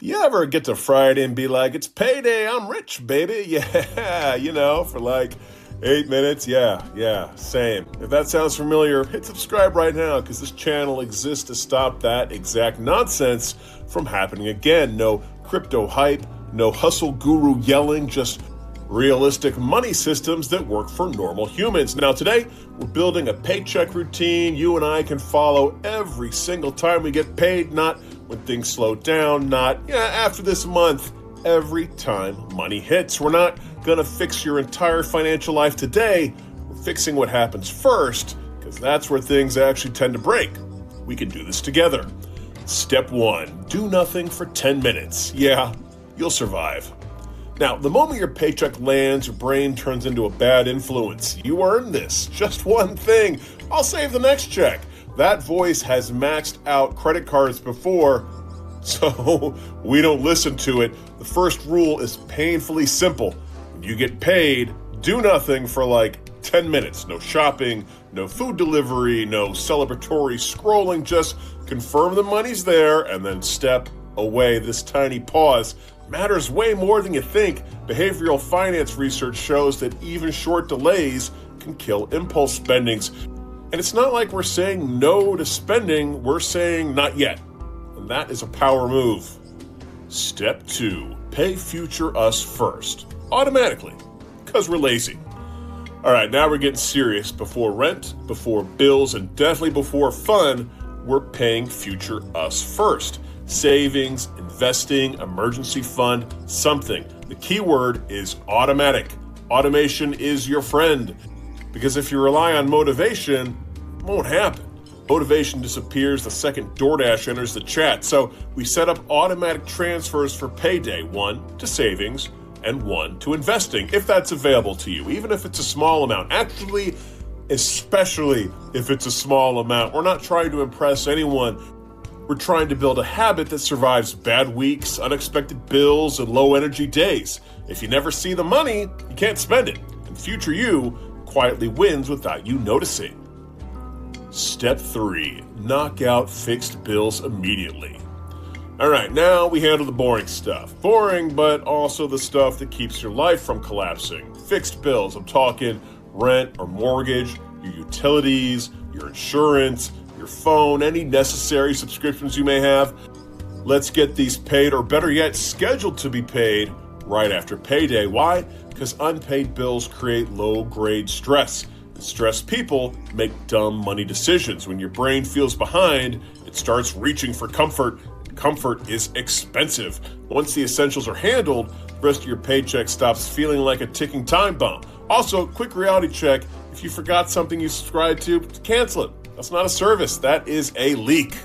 You ever get to Friday and be like, it's payday, I'm rich, baby? Yeah, for like 8 minutes. Yeah, same. If that sounds familiar, hit subscribe right now because this channel exists to stop that exact nonsense from happening again. No crypto hype, no hustle guru yelling, just realistic money systems that work for normal humans. Now, today, we're building a paycheck routine you and I can follow every single time we get paid, not when things slow down, not after this month, every time money hits. We're not going to fix your entire financial life today. We're fixing what happens first, because that's where things actually tend to break. We can do this together. Step 1, do nothing for 10 minutes. Yeah, you'll survive. Now, the moment your paycheck lands, your brain turns into a bad influence. You earned this. Just one thing. I'll save the next check. That voice has maxed out credit cards before, so we don't listen to it. The first rule is painfully simple. When you get paid, do nothing for like 10 minutes. No shopping, no food delivery, no celebratory scrolling. Just confirm the money's there and then step away. This tiny pause matters way more than you think. Behavioral finance research shows that even short delays can kill impulse spendings. And it's not like we're saying no to spending, we're saying not yet. And that is a power move. Step 2, pay future us first. Automatically, because we're lazy. All right, now we're getting serious. Before rent, before bills, and definitely before fun, we're paying future us first. Savings, investing, emergency fund, something. The key word is automatic. Automation is your friend. Because if you rely on motivation, it won't happen. Motivation disappears the second DoorDash enters the chat. So we set up automatic transfers for payday, one to savings and one to investing, if that's available to you, even if it's a small amount. Actually, especially if it's a small amount. We're not trying to impress anyone. We're trying to build a habit that survives bad weeks, unexpected bills, and low energy days. If you never see the money, you can't spend it. And future you quietly wins without you noticing. Step 3, knock out fixed bills immediately. All right, now we handle the boring stuff. Boring, but also the stuff that keeps your life from collapsing. Fixed bills, I'm talking rent or mortgage, your utilities, your insurance, your phone, any necessary subscriptions you may have. Let's get these paid, or better yet, scheduled to be paid right after payday. Why? Because unpaid bills create low-grade stress. Stressed people make dumb money decisions. When your brain feels behind, it starts reaching for comfort. Comfort is expensive. Once the essentials are handled, the rest of your paycheck stops feeling like a ticking time bomb. Also, quick reality check. If you forgot something you subscribed to, cancel it. That's not a service. That is a leak.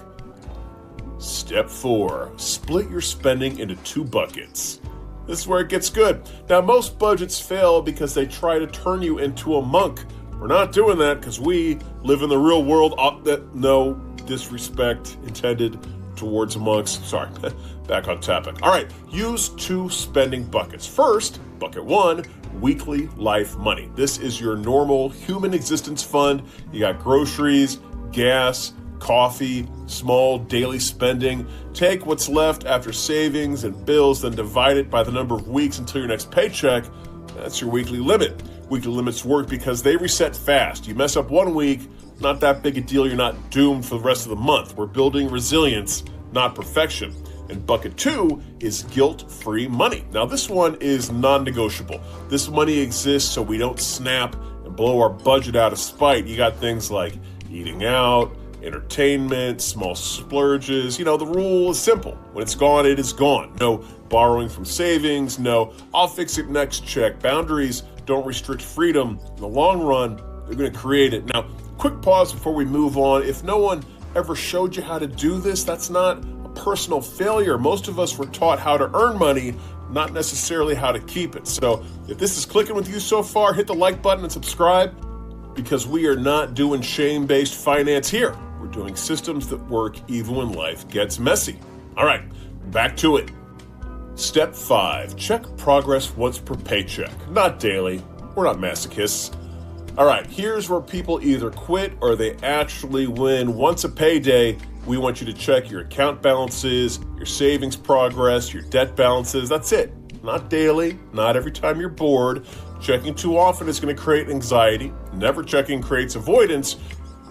Step 4, split your spending into 2 buckets. This is where it gets good. Now, most budgets fail because they try to turn you into a monk. We're not doing that because we live in the real world. No disrespect intended towards monks. Sorry, back on topic. All right, use 2 spending buckets. First, bucket 1, weekly life money. This is your normal human existence fund. You got groceries, gas, coffee, small daily spending. Take what's left after savings and bills, then divide it by the number of weeks until your next paycheck. That's your weekly limit. Weekly limits work because they reset fast. You mess up one week, not that big a deal. You're not doomed for the rest of the month. We're building resilience, not perfection. And bucket 2 is guilt-free money. Now, this one is non-negotiable. This money exists so we don't snap and blow our budget out of spite. You got things like eating out, entertainment, small splurges. The rule is simple. When it's gone, it is gone. No borrowing from savings. No, I'll fix it next check. Boundaries don't restrict freedom. In the long run, they're going to create it. Now, quick pause before we move on. If no one ever showed you how to do this, that's not a personal failure. Most of us were taught how to earn money, not necessarily how to keep it. So if this is clicking with you so far, hit the like button and subscribe, because we are not doing shame-based finance here. We're doing systems that work even when life gets messy. All right, back to it. Step 5, check progress once per paycheck, not daily. We're not masochists. All right, here's where people either quit or they actually win. Once a payday, We want you to check your account balances, your savings progress, your debt balances. That's it. Not daily, not every time you're bored. Checking too often is going to create anxiety. Never checking creates avoidance.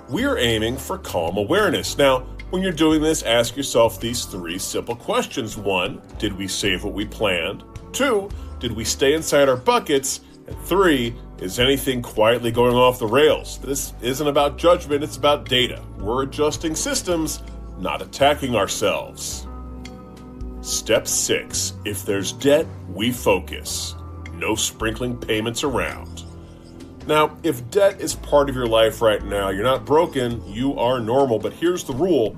We're aiming for calm awareness. Now, when you're doing this, ask yourself these 3 simple questions. 1, did we save what we planned? 2, did we stay inside our buckets? And 3, is anything quietly going off the rails? This isn't about judgment, it's about data. We're adjusting systems, not attacking ourselves. Step 6, if there's debt, we focus. No sprinkling payments around. Now, if debt is part of your life right now, you're not broken, you are normal. But here's the rule.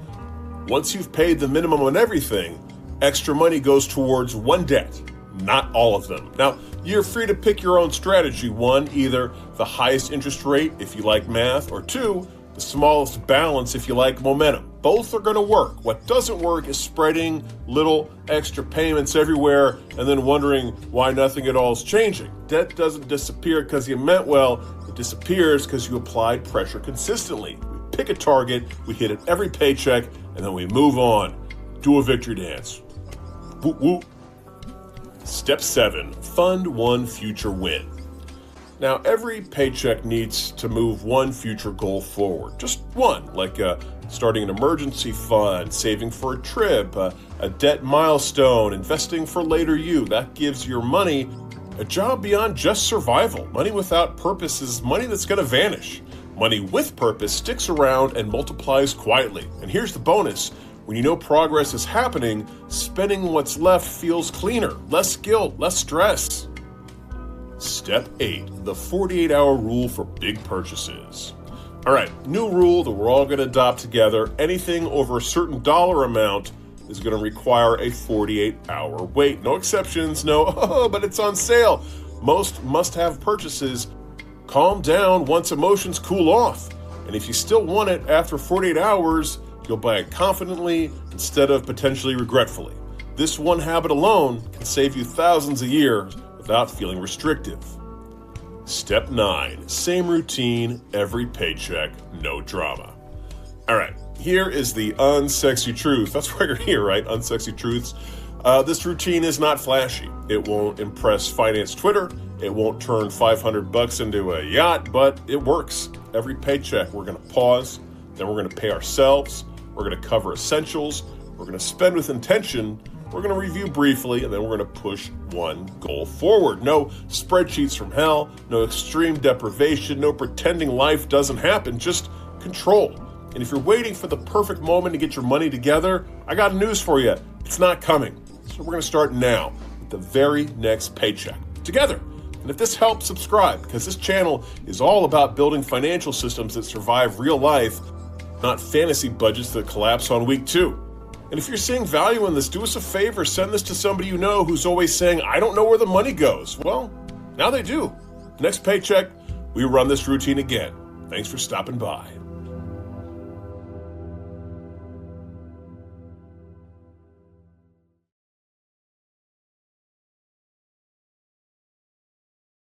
Once you've paid the minimum on everything, extra money goes towards one debt, not all of them. Now, you're free to pick your own strategy. 1, either the highest interest rate if you like math, or 2, the smallest balance if you like momentum. Both are going to work. What doesn't work is spreading little extra payments everywhere and then wondering why nothing at all is changing. Debt doesn't disappear because you meant well. It disappears because you applied pressure consistently. We pick a target, we hit it every paycheck, and then we move on. Do a victory dance. Woo woo. Step 7, fund one future win. Now, every paycheck needs to move one future goal forward. Just one, like starting an emergency fund, saving for a trip, a debt milestone, investing for later you. That gives your money a job beyond just survival. Money without purpose is money that's going to vanish. Money with purpose sticks around and multiplies quietly. And here's the bonus. When you know progress is happening, spending what's left feels cleaner, less guilt, less stress. Step 8, the 48-hour rule for big purchases. All right, new rule that we're all going to adopt together. Anything over a certain dollar amount is going to require a 48-hour wait. No exceptions, no, but it's on sale. Most must-have purchases calm down once emotions cool off. And if you still want it after 48 hours, you'll buy it confidently instead of potentially regretfully. This one habit alone can save you thousands a year without feeling restrictive. Step 9, same routine, every paycheck, no drama. All right, here is the unsexy truth. That's why you're here, right? Unsexy truths. This routine is not flashy. It won't impress finance Twitter. It won't turn $500 into a yacht, but it works. Every paycheck, we're going to pause, then we're going to pay ourselves, we're going to cover essentials, we're going to spend with intention, we're going to review briefly, and then we're going to push one goal forward. No spreadsheets from hell, no extreme deprivation, no pretending life doesn't happen, just control. And if you're waiting for the perfect moment to get your money together, I got news for you. It's not coming. So we're going to start now with the very next paycheck together. And if this helps, subscribe, because this channel is all about building financial systems that survive real life, not fantasy budgets that collapse on week 2. And if you're seeing value in this, do us a favor, send this to somebody you know who's always saying, I don't know where the money goes. Well, now they do. Next paycheck, we run this routine again. Thanks for stopping by.